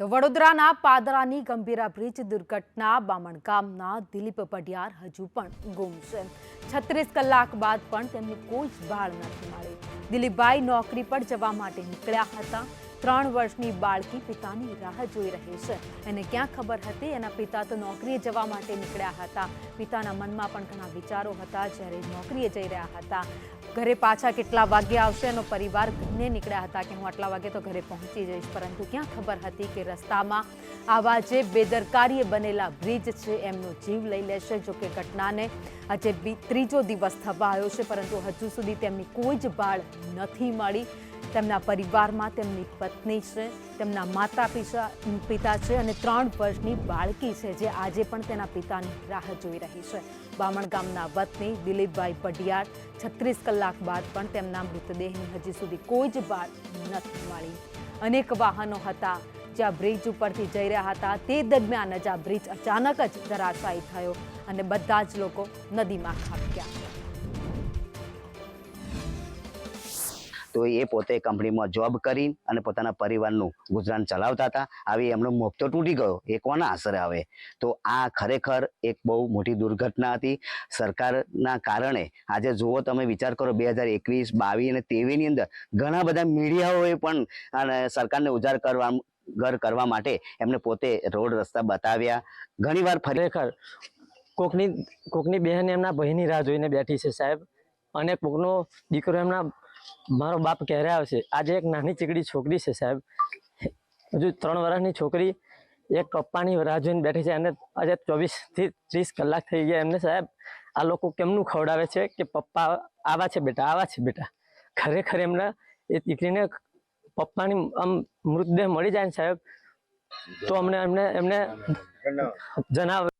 તો વડોદરાના પાદરાની ગંભીરા બ્રિજ દુર્ઘટના બામણ ગામના દિલીપ પઢિયાર હજુ પણ ગુમ છે। 36 કલાક બાદ પણ તેમને કોઈ જ બાળ નથી મળી। દિલીપભાઈ નોકરી પર જવા માટે નીકળ્યા હતા। 3 વર્ષની બાળકી પિતાની રાહ જોઈ રહી છે। એને ક્યાં ખબર હતી? એના પિતા તો નોકરીએ જવા માટે નીકળ્યા હતા। પિતાના મનમાં પણ ઘણા વિચારો હતા જ્યારે નોકરીએ જઈ રહ્યા હતા। ઘરે પાછા કેટલા વાગે આવશે એનો પરિવાર ઘરને નીકળ્યા હતા કે હું આટલા વાગે તો ઘરે પહોંચી જઈશ, પરંતુ ક્યાં ખબર હતી કે રસ્તામાં આવા જે બેદરકારીએ બનેલા બ્રિજ છે એમનો જીવ લઈ લેશે। જો કે ઘટનાને આજે 3જો દિવસ થવા આવ્યો છે, પરંતુ હજુ સુધી તેમની કોઈ જ બાળ નથી મળી। તેમના પરિવારમાં તેમની પત્ની છે, તેમના માતા પિતા છે અને 3 વર્ષની બાળકી છે જે આજે પણ તેના પિતાની રાહ જોઈ રહી છે। બામણ ગામના વતની દિલીપભાઈ પઢિયાર 36 કલાક બાદ પણ તેમના મૃતદેહની હજી સુધી કોઈ જ બાળ નથી મળી। અનેક વાહનો હતા જ્યાં બ્રિજ ઉપરથી જઈ રહ્યા હતા, તે દરમિયાન જ આ બ્રિજ અચાનક જ ધરાશાયી થયો અને બધા જ લોકો નદીમાં ખાબક્યા। તો એ પોતે કંપનીમાં જોબ કરી અને પોતાના પરિવારનું ગુજરાન ચલાવતા હતા। આવી એમનો મોહ તો તૂટી ગયો, એ કોના આશરે આવે? તો આ ખરેખર એક બહુ મોટી દુર્ઘટના હતી। સરકારના કારણે આજે જુઓ તમે વિચાર કરો, 2021, 22 અને 23ની અંદર ઘણા બધા મીડિયાઓએ પણ સરકારને ઉજાગર કરવા માટે એમને પોતે રોડ રસ્તા બતાવ્યા। ઘણીવાર ખરેખર કોકની બહેન એમના ભાઈની રાહ જોઈને બેઠી છે સાહેબ, અને કોકનો દીકરો એમના મારો બાપ ક્યારે આવશે। આજે એક નાની ચીકડી છોકરી છે સાહેબ, હજુ 3 વર્ષની છોકરી એક પપ્પાની રાહ જોઈને બેઠી છે, અને આજે 24 થી 30 કલાક થઈ ગયા એમને સાહેબ। આ લોકો કેમનું ખવડાવે છે કે પપ્પા આવા છે બેટા, આવા છે બેટા? ખરેખર એમના એ દીકરીને પપ્પાની આમ મૃતદેહ મળી જાય ને સાહેબ, તો અમને એમને જણાવ